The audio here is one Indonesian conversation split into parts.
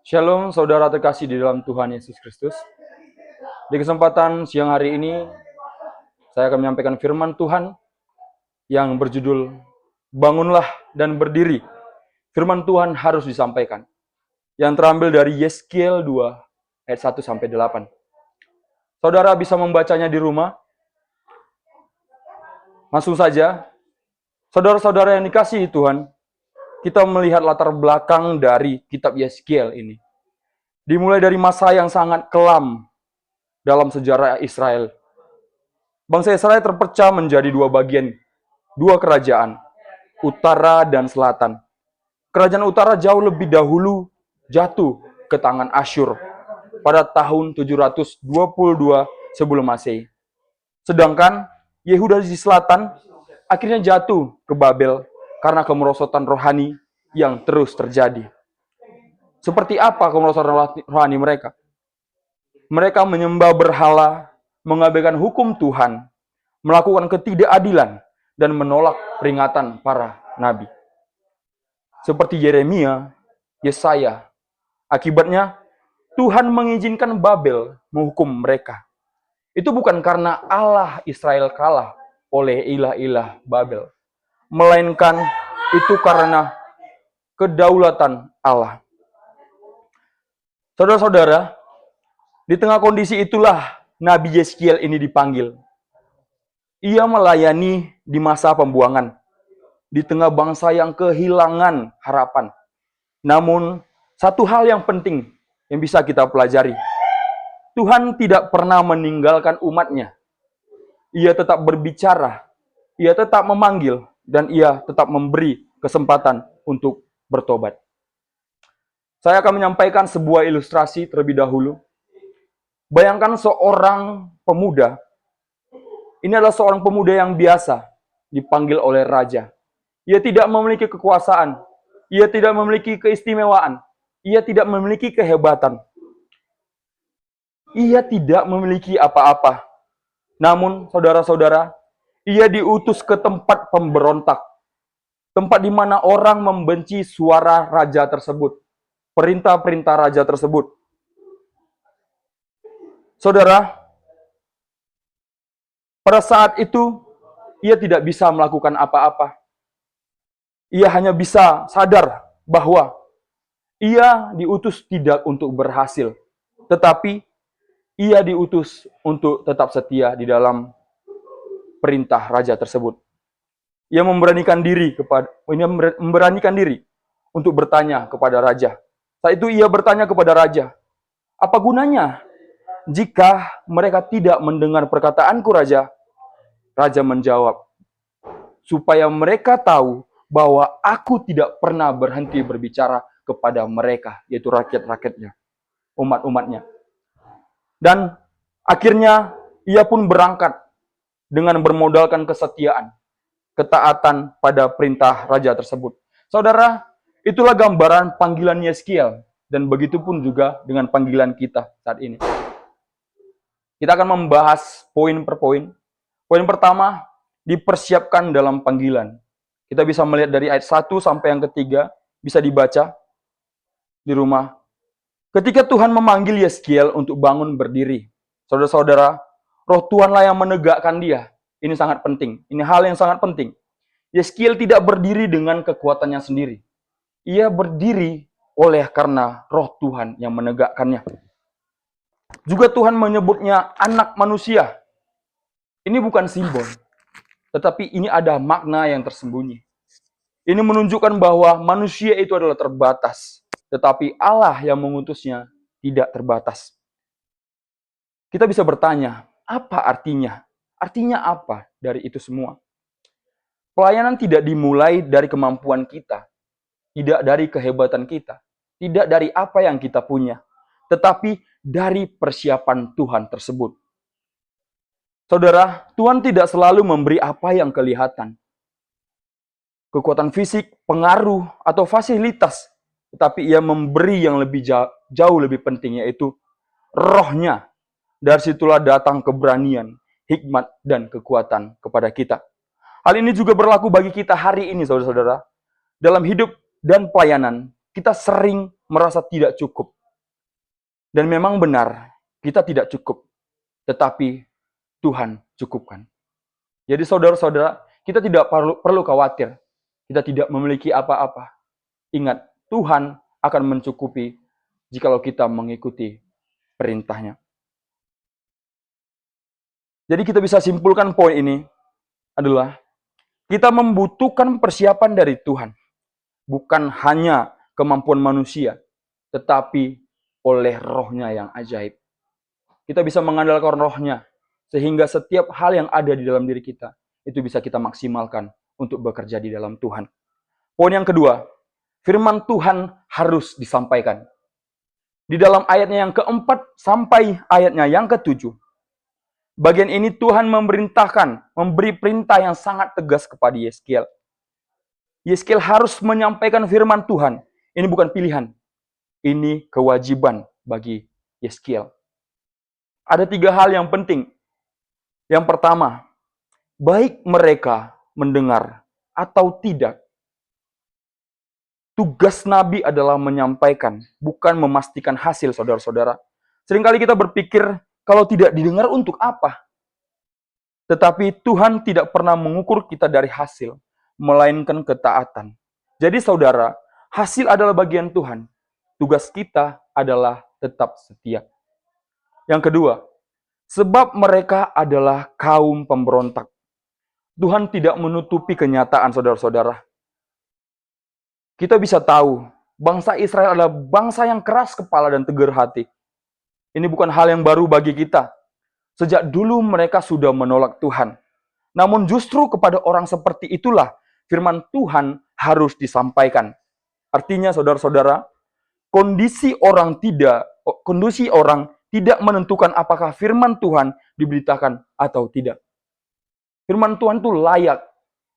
Shalom saudara terkasih di dalam Tuhan Yesus Kristus. Di kesempatan siang hari ini, saya akan menyampaikan firman Tuhan yang berjudul Bangunlah dan Berdiri. Firman Tuhan harus disampaikan. Yang terambil dari Yeskiel 2 ayat 1-8. Saudara bisa membacanya di rumah. Langsung saja, saudara-saudara yang dikasihi Tuhan, kita melihat latar belakang dari kitab Yeskiel ini. Dimulai dari masa yang sangat kelam dalam sejarah Israel. Bangsa Israel terpecah menjadi dua bagian, dua kerajaan, utara dan selatan. Kerajaan utara jauh lebih dahulu jatuh ke tangan Asyur pada tahun 722 sebelum Masehi. Sedangkan Yehuda di selatan akhirnya jatuh ke Babel karena kemerosotan rohani yang terus terjadi. Seperti apa kemerosotan rohani mereka? Mereka menyembah berhala, mengabaikan hukum Tuhan, melakukan ketidakadilan, dan menolak peringatan para nabi. Seperti Yeremia, Yesaya. Akibatnya, Tuhan mengizinkan Babel menghukum mereka. Itu bukan karena Allah Israel kalah oleh ilah-ilah Babel, melainkan itu karena kedaulatan Allah. Saudara-saudara, di tengah kondisi itulah Nabi Yeskiel ini dipanggil. Ia melayani di masa pembuangan, di tengah bangsa yang kehilangan harapan. Namun, satu hal yang penting yang bisa kita pelajari. Tuhan tidak pernah meninggalkan umatnya. Ia tetap berbicara, ia tetap memanggil, dan ia tetap memberi kesempatan untuk bertobat. Saya akan menyampaikan sebuah ilustrasi terlebih dahulu. Bayangkan seorang pemuda. Ini adalah seorang pemuda yang biasa dipanggil oleh raja. Ia tidak memiliki kekuasaan. Ia tidak memiliki keistimewaan. Ia tidak memiliki kehebatan. Ia tidak memiliki apa-apa. Namun, saudara-saudara, ia diutus ke tempat pemberontak. Tempat di mana orang membenci suara raja tersebut. Perintah-perintah raja tersebut. Saudara, pada saat itu, ia tidak bisa melakukan apa-apa. Ia hanya bisa sadar bahwa ia diutus tidak untuk berhasil, tetapi ia diutus untuk tetap setia di dalam perintah raja tersebut. Ia memberanikan diri untuk bertanya kepada raja. Saat itu ia bertanya kepada raja, "Apa gunanya jika mereka tidak mendengar perkataanku, Raja?" Raja menjawab, "Supaya mereka tahu bahwa aku tidak pernah berhenti berbicara kepada mereka," yaitu rakyat-rakyatnya, umat-umatnya. Dan akhirnya ia pun berangkat dengan bermodalkan kesetiaan, ketaatan pada perintah raja tersebut. Saudara, itulah gambaran panggilan Yeskiel, dan begitu pun juga dengan panggilan kita saat ini. Kita akan membahas poin per poin. Poin pertama, dipersiapkan dalam panggilan. Kita bisa melihat dari ayat 1 sampai yang ketiga, bisa dibaca di rumah. Ketika Tuhan memanggil Yeskiel untuk bangun berdiri, saudara-saudara, roh Tuhanlah yang menegakkan dia. Ini sangat penting. Ini hal yang sangat penting. Yeskiel tidak berdiri dengan kekuatannya sendiri. Ia berdiri oleh karena roh Tuhan yang menegakkannya. Juga Tuhan menyebutnya anak manusia. Ini bukan simbol, tetapi ini ada makna yang tersembunyi. Ini menunjukkan bahwa manusia itu adalah terbatas, tetapi Allah yang mengutusnya tidak terbatas. Kita bisa bertanya, apa artinya? Artinya apa dari itu semua? Pelayanan tidak dimulai dari kemampuan kita, tidak dari kehebatan kita, tidak dari apa yang kita punya, tetapi dari persiapan Tuhan tersebut. Saudara, Tuhan tidak selalu memberi apa yang kelihatan. Kekuatan fisik, pengaruh, atau fasilitas. Tetapi ia memberi yang lebih jauh lebih penting, yaitu rohnya. Dari situlah datang keberanian, hikmat, dan kekuatan kepada kita. Hal ini juga berlaku bagi kita hari ini, saudara-saudara. Dalam hidup dan pelayanan, kita sering merasa tidak cukup. Dan memang benar, kita tidak cukup, tetapi Tuhan cukupkan. Jadi saudara-saudara, kita tidak perlu khawatir. Kita tidak memiliki apa-apa. Ingat, Tuhan akan mencukupi jikalau kita mengikuti perintahnya. Jadi kita bisa simpulkan poin ini adalah kita membutuhkan persiapan dari Tuhan. Bukan hanya kemampuan manusia, tetapi oleh rohnya yang ajaib. Kita bisa mengandalkan rohnya, sehingga setiap hal yang ada di dalam diri kita, itu bisa kita maksimalkan untuk bekerja di dalam Tuhan. Poin yang kedua, firman Tuhan harus disampaikan. Di dalam ayatnya yang keempat sampai ayatnya yang ketujuh, bagian ini Tuhan memerintahkan, memberi perintah yang sangat tegas kepada Yeskiel. Yeskiel harus menyampaikan firman Tuhan. Ini bukan pilihan. Ini kewajiban bagi Yeskiel. Ada 3 hal yang penting. Yang pertama, baik mereka mendengar atau tidak, tugas Nabi adalah menyampaikan, bukan memastikan hasil, saudara-saudara. Seringkali kita berpikir, kalau tidak didengar untuk apa? Tetapi Tuhan tidak pernah mengukur kita dari hasil, melainkan ketaatan. Jadi saudara, hasil adalah bagian Tuhan. Tugas kita adalah tetap setia. Yang kedua, sebab mereka adalah kaum pemberontak. Tuhan tidak menutupi kenyataan, saudara-saudara. Kita bisa tahu, bangsa Israel adalah bangsa yang keras kepala dan tegar hati. Ini bukan hal yang baru bagi kita. Sejak dulu mereka sudah menolak Tuhan. Namun justru kepada orang seperti itulah firman Tuhan harus disampaikan. Artinya, saudara-saudara, kondisi orang tidak menentukan apakah firman Tuhan diberitakan atau tidak. Firman Tuhan itu layak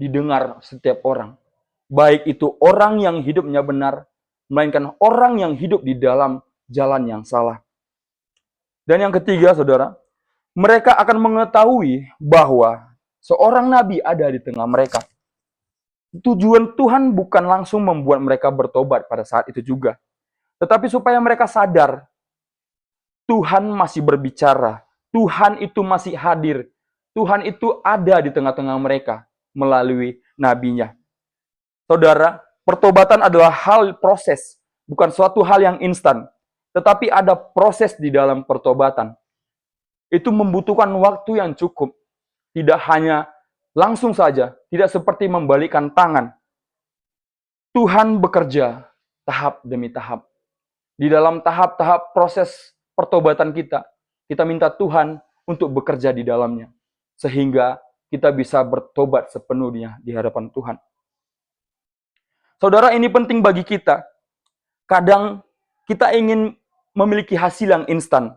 didengar setiap orang. Baik itu orang yang hidupnya benar, melainkan orang yang hidup di dalam jalan yang salah. Dan yang ketiga, saudara, mereka akan mengetahui bahwa seorang nabi ada di tengah mereka. Tujuan Tuhan bukan langsung membuat mereka bertobat pada saat itu juga, tetapi supaya mereka sadar Tuhan masih berbicara, Tuhan itu masih hadir, Tuhan itu ada di tengah-tengah mereka melalui nabinya. Saudara, pertobatan adalah proses, bukan suatu hal yang instan, tetapi ada proses di dalam pertobatan. Itu membutuhkan waktu yang cukup, tidak hanya langsung saja, tidak seperti membalikkan tangan. Tuhan bekerja tahap demi tahap. Di dalam tahap-tahap proses pertobatan kita minta Tuhan untuk bekerja di dalamnya, sehingga kita bisa bertobat sepenuhnya di hadapan Tuhan. Saudara, ini penting bagi kita. Kadang kita ingin memiliki hasil yang instan,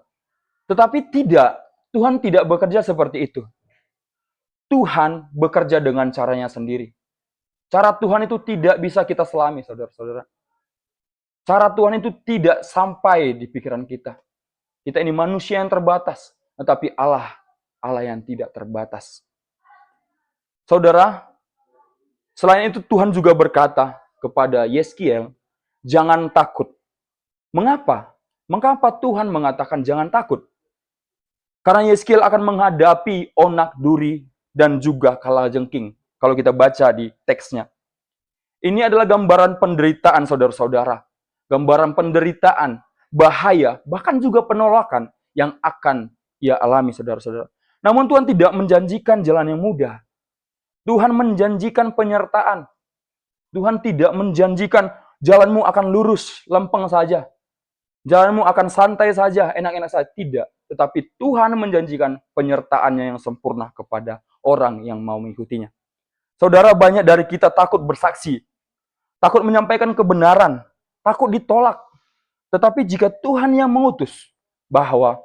tetapi tidak. Tuhan tidak bekerja seperti itu. Tuhan bekerja dengan caranya sendiri. Cara Tuhan itu tidak bisa kita selami, saudara-saudara. Cara Tuhan itu tidak sampai di pikiran kita. Kita ini manusia yang terbatas, tetapi Allah yang tidak terbatas. Saudara, selain itu Tuhan juga berkata kepada Yeskiel, jangan takut. Mengapa? Mengapa Tuhan mengatakan jangan takut? Karena Yeskiel akan menghadapi onak, duri, dan juga kalajengking. Kalau kita baca di teksnya. Ini adalah gambaran penderitaan, saudara-saudara. Gambaran penderitaan, bahaya, bahkan juga penolakan yang akan ia alami, saudara-saudara. Namun Tuhan tidak menjanjikan jalan yang mudah. Tuhan menjanjikan penyertaan. Tuhan tidak menjanjikan jalanmu akan lurus, lempeng saja. Jalanmu akan santai saja, enak-enak saja. Tidak. Tetapi Tuhan menjanjikan penyertaannya yang sempurna kepada orang yang mau mengikutinya. Saudara, banyak dari kita takut bersaksi. Takut menyampaikan kebenaran. Takut ditolak. Tetapi jika Tuhan yang mengutus, bahwa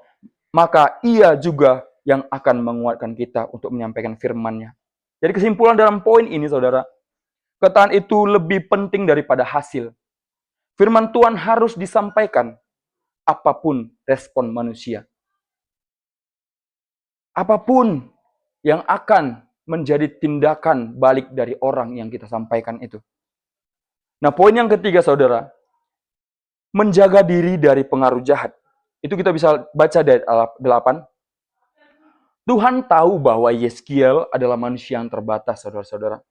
maka ia juga yang akan menguatkan kita untuk menyampaikan firman-Nya. Jadi kesimpulan dalam poin ini, saudara, ketaatan itu lebih penting daripada hasil. Firman Tuhan harus disampaikan, apapun respon manusia. Apapun yang akan menjadi tindakan balik dari orang yang kita sampaikan itu. Nah, poin yang ketiga, saudara, menjaga diri dari pengaruh jahat. Itu kita bisa baca dari ayat 8. Tuhan tahu bahwa Yeskiel adalah manusia yang terbatas, saudara-saudara.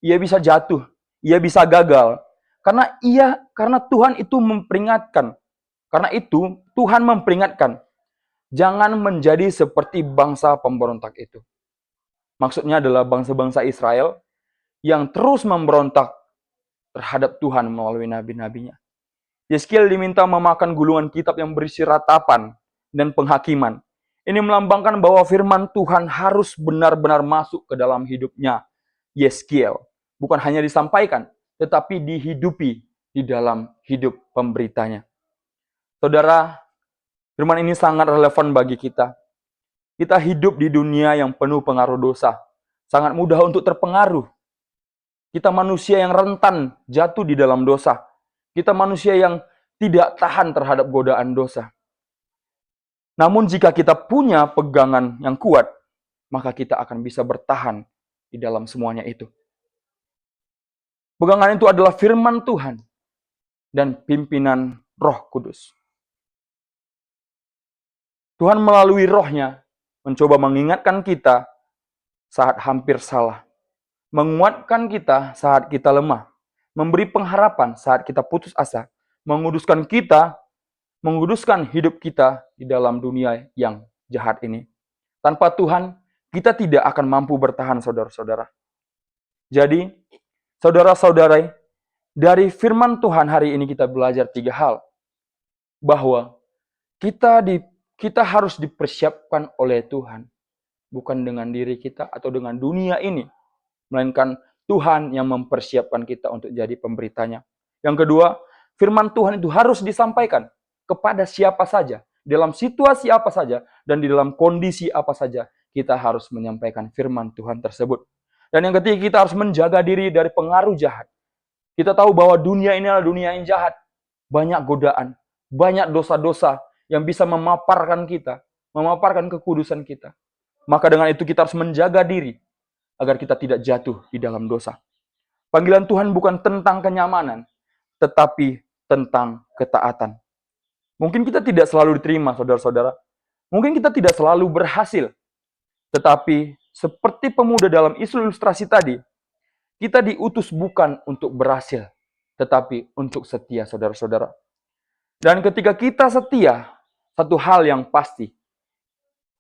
Ia bisa jatuh, ia bisa gagal. Karena Tuhan itu memperingatkan. Karena itu Tuhan memperingatkan, jangan menjadi seperti bangsa pemberontak itu. Maksudnya adalah bangsa-bangsa Israel yang terus memberontak terhadap Tuhan melalui nabi-nabinya. Yeskiel diminta memakan gulungan kitab yang berisi ratapan dan penghakiman. Ini melambangkan bahwa firman Tuhan harus benar-benar masuk ke dalam hidupnya Yeskiel. Bukan hanya disampaikan, tetapi dihidupi di dalam hidup pemberitanya. Saudara, firman ini sangat relevan bagi kita. Kita hidup di dunia yang penuh pengaruh dosa. Sangat mudah untuk terpengaruh. Kita manusia yang rentan jatuh di dalam dosa. Kita manusia yang tidak tahan terhadap godaan dosa. Namun jika kita punya pegangan yang kuat, maka kita akan bisa bertahan di dalam semuanya itu. Pegangan itu adalah firman Tuhan dan pimpinan Roh Kudus. Tuhan melalui Roh-Nya mencoba mengingatkan kita saat hampir salah, menguatkan kita saat kita lemah, memberi pengharapan saat kita putus asa, menguduskan hidup kita di dalam dunia yang jahat ini. Tanpa Tuhan, kita tidak akan mampu bertahan, saudara-saudara. Jadi, saudara-saudara, dari firman Tuhan hari ini kita belajar 3 hal. Bahwa kita harus dipersiapkan oleh Tuhan. Bukan dengan diri kita atau dengan dunia ini. Melainkan Tuhan yang mempersiapkan kita untuk jadi pemberitanya. Yang kedua, firman Tuhan itu harus disampaikan kepada siapa saja. Dalam situasi apa saja. Dan di dalam kondisi apa saja. Kita harus menyampaikan firman Tuhan tersebut. Dan yang ketiga, kita harus menjaga diri dari pengaruh jahat. Kita tahu bahwa dunia ini adalah dunia yang jahat. Banyak godaan. Banyak dosa-dosa yang bisa memaparkan kita. Memaparkan kekudusan kita. Maka dengan itu kita harus menjaga diri. Agar kita tidak jatuh di dalam dosa. Panggilan Tuhan bukan tentang kenyamanan. Tetapi tentang ketaatan. Mungkin kita tidak selalu diterima, saudara-saudara. Mungkin kita tidak selalu berhasil. Tetapi seperti pemuda dalam ilustrasi tadi, kita diutus bukan untuk berhasil, tetapi untuk setia, saudara-saudara. Dan ketika kita setia, satu hal yang pasti,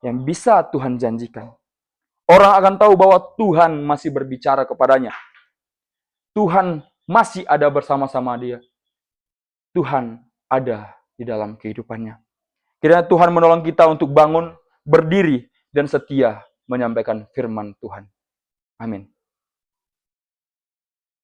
yang bisa Tuhan janjikan. Orang akan tahu bahwa Tuhan masih berbicara kepadanya. Tuhan masih ada bersama-sama dia. Tuhan ada di dalam kehidupannya. Kiranya Tuhan menolong kita untuk bangun, berdiri, dan setia menyampaikan firman Tuhan. Amin.